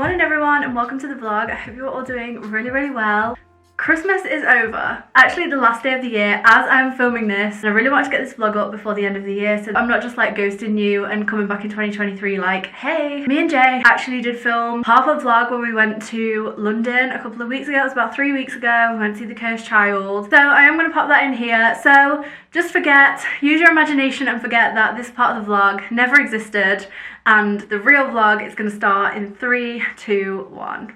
Morning everyone and welcome to the vlog. I hope you're all doing really well. Christmas is over. Actually the last day of the year as I'm filming this, and I really want to get this vlog up before the end of the year so I'm not just like ghosting you and coming back in 2023 like, hey. Me and Jay actually did film half a vlog when we went to London a couple of weeks ago. It was about 3 weeks ago. We went to see the Cursed Child. So I am going to pop that in here. So just use your imagination and forget that this part of the vlog never existed, and the real vlog is going to start in 3, 2, 1.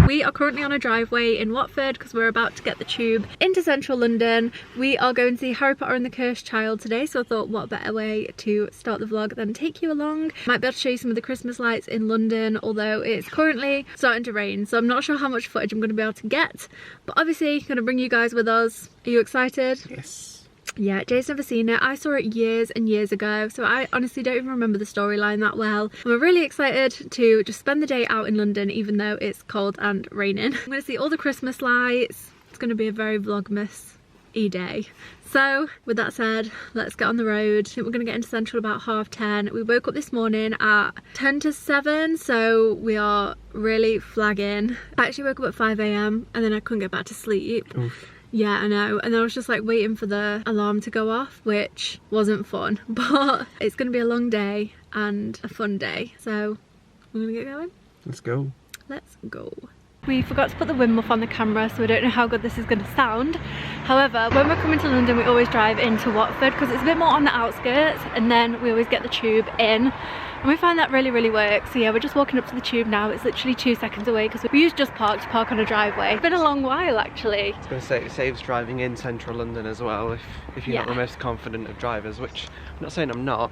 We are currently on a driveway in Watford because we're about to get the tube into central London. We are going to see Harry Potter and the Cursed Child today, so I thought what better way to start the vlog than take you along. Might be able to show you some of the Christmas lights in London, although it's currently starting to rain, so I'm not sure how much footage I'm going to be able to get, but obviously going to bring you guys with us. Are you excited? Yes. Yeah, Jay's never seen it. I saw it years and years ago, so I honestly don't even remember the storyline that well. And we're really excited to just spend the day out in London, even though it's cold and raining. I'm going to see all the Christmas lights. It's going to be a very vlogmas-y day. So, with that said, let's get on the road. I think we're going to get into Central about 10:30. We woke up this morning at 10 to 7, so we are really flagging. I actually woke up at 5 AM and then I couldn't get back to sleep. Oof. Yeah, I know, and then I was just like waiting for the alarm to go off, which wasn't fun, but it's going to be a long day and a fun day, so we're going to get going. Let's go. Let's go. We forgot to put the wind muff on the camera, so I don't know how good this is going to sound. However, when we're coming to London, we always drive into Watford because it's a bit more on the outskirts, and then we always get the tube in. And we find that really works. So yeah, we're just walking up to the tube now. It's literally 2 seconds away because we used just park on a driveway. It's been a long while actually. I was going to say, it saves driving in central London as well if you're not the most confident of drivers, which I'm not saying I'm not,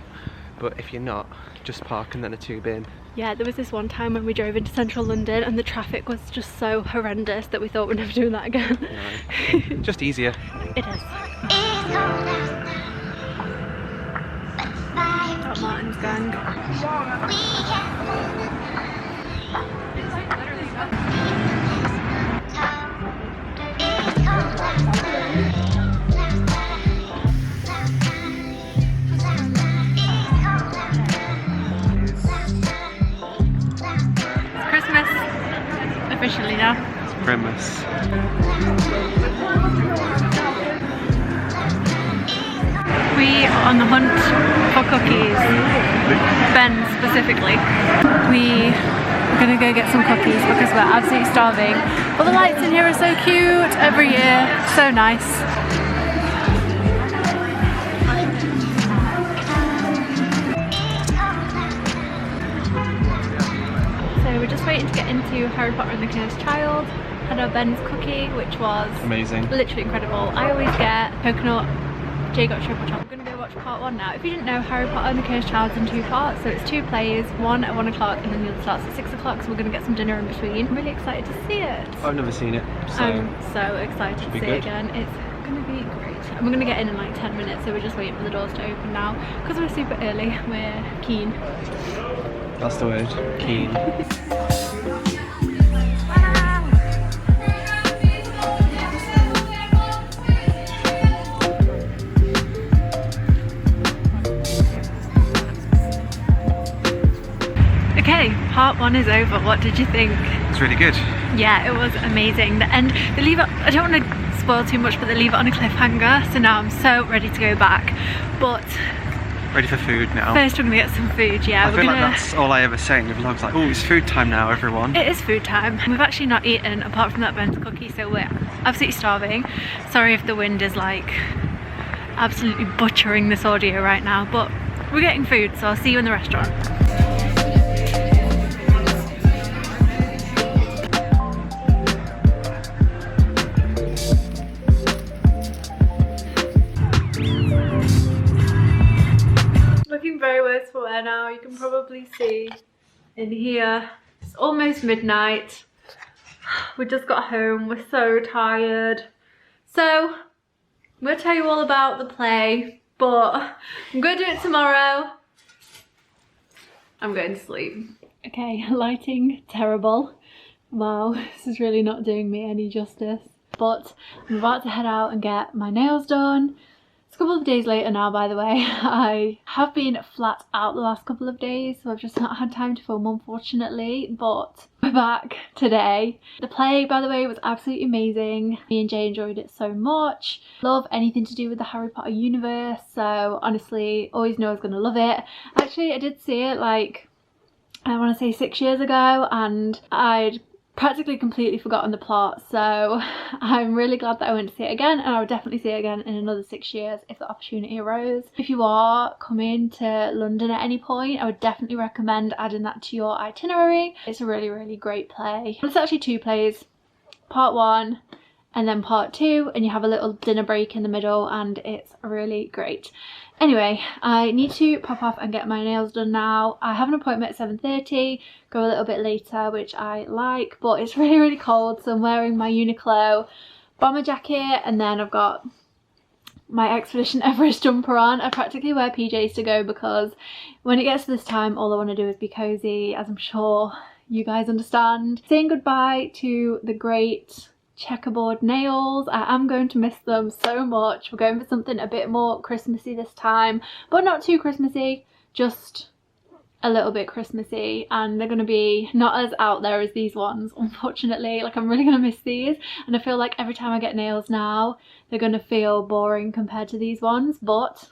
but if you're not, just park and then a tube in. Yeah, there was this one time when we drove into central London and the traffic was just so horrendous that we thought we'd never do that again. No. Just easier. It is. Got Martin's gang. It's Christmas officially now. It's Christmas. We are on the hunt for cookies. Ben specifically. We are gonna go get some cookies because we're absolutely starving. But the lights in here are so cute every year, so nice. So we're just waiting to get into Harry Potter and the Cursed Child. Had our Ben's cookie, which was amazing, literally incredible. I always get coconut. Jay got triple chocolate. We're going to go watch part 1 now. If you didn't know, Harry Potter and the Cursed Child's in 2 parts, so it's 2 plays, one at 1 o'clock and then the other starts at 6 o'clock, so we're going to get some dinner in between. I'm really excited to see it. I've never seen it, so I'm so excited to see it again. It's going to be great. And we're going to get in like 10 minutes, so we're just waiting for the doors to open now. Because we're super early, we're keen. That's the word, keen. Okay, part 1 is over. What did you think? It's really good. Yeah, it was amazing. The end, they leave it, I don't want to spoil too much, but they leave it on a cliffhanger, so now I'm so ready to go back. But ready for food now. First we're gonna get some food, yeah. I feel like that's all I ever say in the vlogs, like, oh, it's food time now, everyone. It is food time. We've actually not eaten apart from that Ben's cookie, so we're absolutely starving. Sorry if the wind is like absolutely butchering this audio right now, but we're getting food, so I'll see you in the restaurant. Very worse for wear now. You can probably see in here it's almost midnight. We just got home, we're so tired, so I'm gonna tell you all about the play, but I'm gonna do it tomorrow. I'm going to sleep. Okay, lighting terrible. Wow, this is really not doing me any justice, but I'm about to head out and get my nails done. It's a couple of days later now, by the way. I have been flat out the last couple of days, so I've just not had time to film, unfortunately, but we're back today. The play, by the way, was absolutely amazing. Me and Jay enjoyed it so much. Love anything to do with the Harry Potter universe, so honestly, always know I was going to love it. Actually, I did see it like, I want to say 6 years ago, and I'd practically completely forgotten the plot, so I'm really glad that I went to see it again, and I would definitely see it again in another 6 years if the opportunity arose. If you are coming to London at any point, I would definitely recommend adding that to your itinerary. It's a really, really great play. It's actually 2 plays, part 1 and then part 2, and you have a little dinner break in the middle, and it's really great. Anyway, I need to pop off and get my nails done now. I have an appointment at 7:30, go a little bit later, which I like, but it's really, really cold, so I'm wearing my Uniqlo bomber jacket, and then I've got my Expedition Everest jumper on. I practically wear PJs to go because when it gets to this time, all I want to do is be cozy, as I'm sure you guys understand. Saying goodbye to the great checkerboard nails. I am going to miss them so much. We're going for something a bit more Christmassy this time, but not too Christmassy, just a little bit Christmassy, and they're going to be not as out there as these ones, unfortunately. Like, I'm really going to miss these, and I feel like every time I get nails now they're going to feel boring compared to these ones, but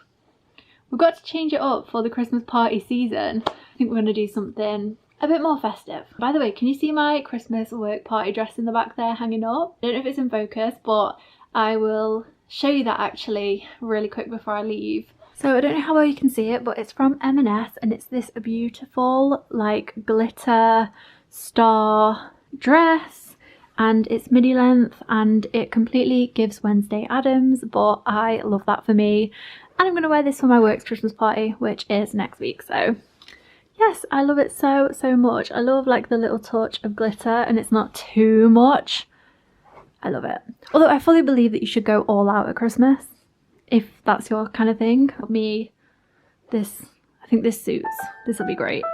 we've got to change it up for the Christmas party season. I think we're going to do something a bit more festive. By the way, can you see my Christmas work party dress in the back there hanging up? I don't know if it's in focus, but I will show you that actually really quick before I leave. So I don't know how well you can see it, but it's from M&S, and it's this beautiful like glitter star dress, and it's midi length, and it completely gives Wednesday Addams, but I love that for me, and I'm going to wear this for my work's Christmas party, which is next week. So yes, I love it so, so much. I love like the little touch of glitter, and it's not too much. I love it. Although I fully believe that you should go all out at Christmas, if that's your kind of thing. For me, I think this suits. This will be great.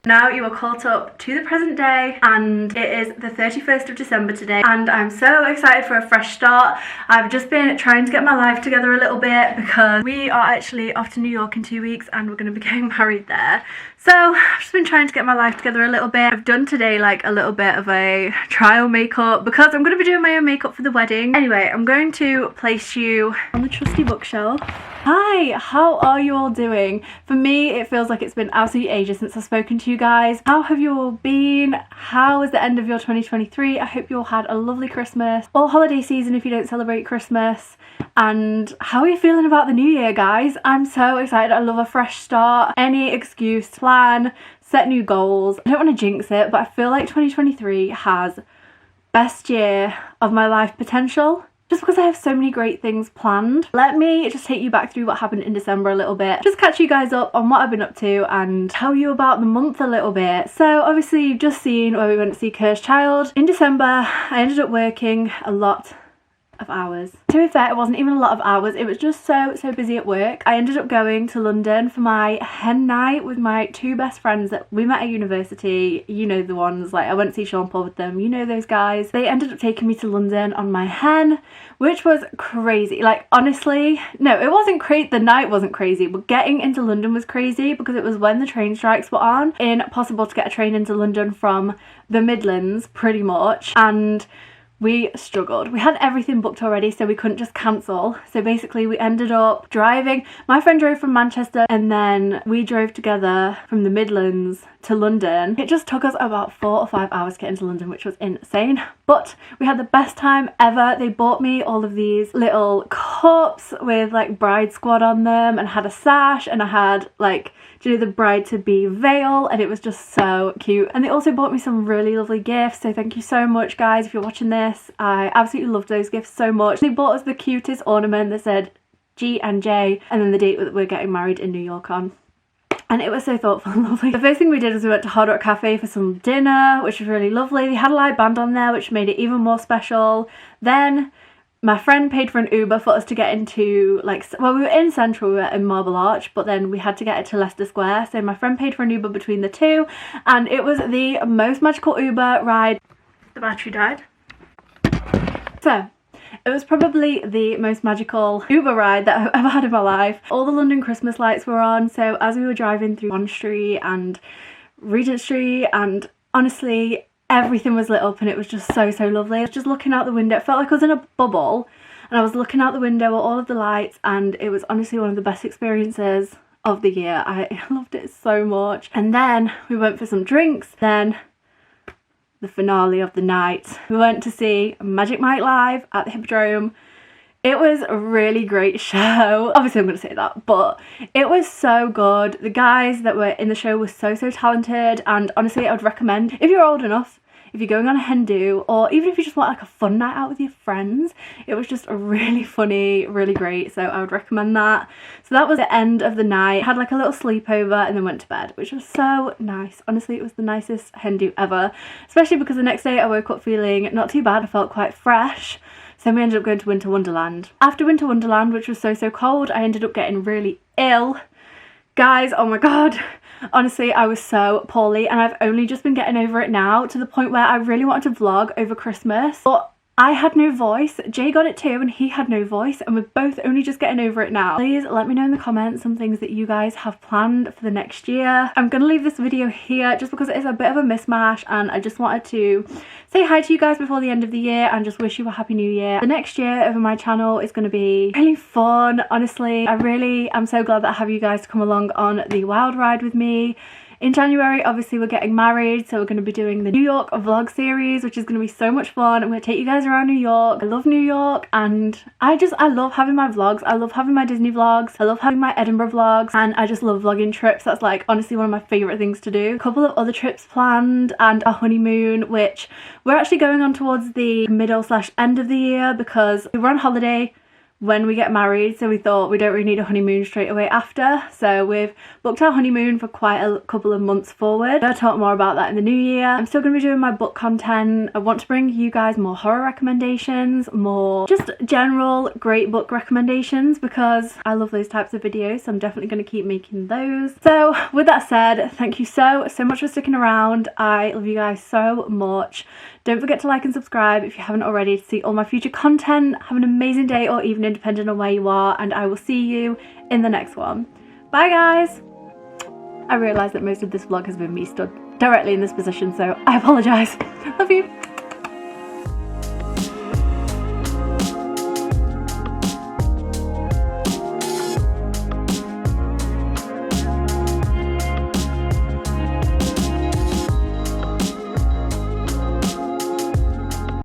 Now you are caught up to the present day, and it is the 31st of December today, and I'm so excited for a fresh start. I've just been trying to get my life together a little bit because we are actually off to New York in 2 weeks, and we're going to be getting married there. So I've just been trying to get my life together a little bit. I've done today like a little bit of a trial makeup because I'm going to be doing my own makeup for the wedding. Anyway, I'm going to place you on the trusty bookshelf. Hi, how are you all doing? For me, it feels like it's been absolutely ages since I've spoken to you guys. How have you all been? How was the end of your 2023? I hope you all had a lovely Christmas or holiday season if you don't celebrate Christmas. And how are you feeling about the new year, guys? I'm so excited. I love a fresh start. Any excuse, plan, set new goals. I don't want to jinx it, but I feel like 2023 has best year of my life potential, just because I have so many great things planned. Let me just take you back through what happened in December a little bit, just catch you guys up on what I've been up to and tell you about the month a little bit. So obviously you've just seen where we went to see Cursed Child. In December, I ended up working a lot of hours. To be fair, it wasn't even a lot of hours, it was just so busy at work. I ended up going to London for my hen night with my 2 best friends that we met at university. You know the ones, like I went to see Sean Paul with them, you know those guys. They ended up taking me to London on my hen, which was crazy. Like honestly, no, it wasn't crazy, the night wasn't crazy, but getting into London was crazy because it was when the train strikes were on. Impossible to get a train into London from the Midlands pretty much, and we struggled. We had everything booked already, so we couldn't just cancel. So basically we ended up driving. My friend drove from Manchester, and then we drove together from the Midlands to London. It just took us about 4 or 5 hours to get into London, which was insane. But we had the best time ever. They bought me all of these little cups with like bride squad on them, and had a sash, and I had like, do you know, the bride-to-be veil, and it was just so cute. And they also bought me some really lovely gifts, so thank you so much, guys, if you're watching this. I absolutely loved those gifts so much. They bought us the cutest ornament that said G and J, and then the date that we're getting married in New York on. and it was so thoughtful and lovely. The first thing we did was we went to Hard Rock Cafe for some dinner, which was really lovely. They had a live band on there, which made it even more special. Then my friend paid for an Uber for us to get into, like, well, we were in Central, we were in Marble Arch, but then we had to get it to Leicester Square. So my friend paid for an Uber between the two, and it was the most magical Uber ride. The battery died. So it was probably the most magical Uber ride that I've ever had in my life. All the London Christmas lights were on, so as we were driving through Bond Street and Regent Street, and honestly everything was lit up and it was just so lovely. I was just looking out the window, it felt like I was in a bubble, and I was looking out the window at all of the lights, and it was honestly one of the best experiences of the year. I loved it so much. And then we went for some drinks. Then the finale of the night, we went to see Magic Mike live at the Hippodrome. It was a really great show. Obviously I'm going to say that, but it was so good. The guys that were in the show were so talented, and honestly I would recommend, if you're old enough, if you're going on a hen do, or even if you just want like a fun night out with your friends, it was just a really funny, really great, so I would recommend that. So that was the end of the night. Had like a little sleepover and then went to bed, which was so nice. Honestly, it was the nicest hen do ever, especially because the next day I woke up feeling not too bad. I felt quite fresh. So we ended up going to Winter Wonderland. After Winter Wonderland, which was so cold, I ended up getting really ill. Guys, oh my god. Honestly, I was so poorly, and I've only just been getting over it now, to the point where I really wanted to vlog over Christmas, but I had no voice. Jay got it too, and he had no voice, and we're both only just getting over it now. Please let me know in the comments some things that you guys have planned for the next year. I'm gonna leave this video here just because it is a bit of a mismatch, and I just wanted to say hi to you guys before the end of the year and just wish you a happy new year. The next year over my channel is going to be really fun. Honestly, I really am so glad that I have you guys to come along on the wild ride with me. In January, obviously, we're getting married, so we're going to be doing the New York vlog series, which is going to be so much fun. I'm going to take you guys around New York. I love New York, and I love having my vlogs. I love having my Disney vlogs. I love having my Edinburgh vlogs, and I just love vlogging trips. That's like honestly one of my favourite things to do. A couple of other trips planned, and a honeymoon, which we're actually going on towards the middle/end of the year because we're on holiday when we get married, so we thought we don't really need a honeymoon straight away after, so we've booked our honeymoon for quite a couple of months forward. I'll talk more about that in the new year. I'm still going to be doing my book content. I want to bring you guys more horror recommendations, more just general great book recommendations, because I love those types of videos, so I'm definitely going to keep making those. So with that said, thank you so much for sticking around. I love you guys so much. Don't forget to like and subscribe if you haven't already to see all my future content. Have an amazing day or evening depending on where you are, and I will see you in the next one. Bye guys! I realise that most of this vlog has been me stood directly in this position, so I apologise. Love you!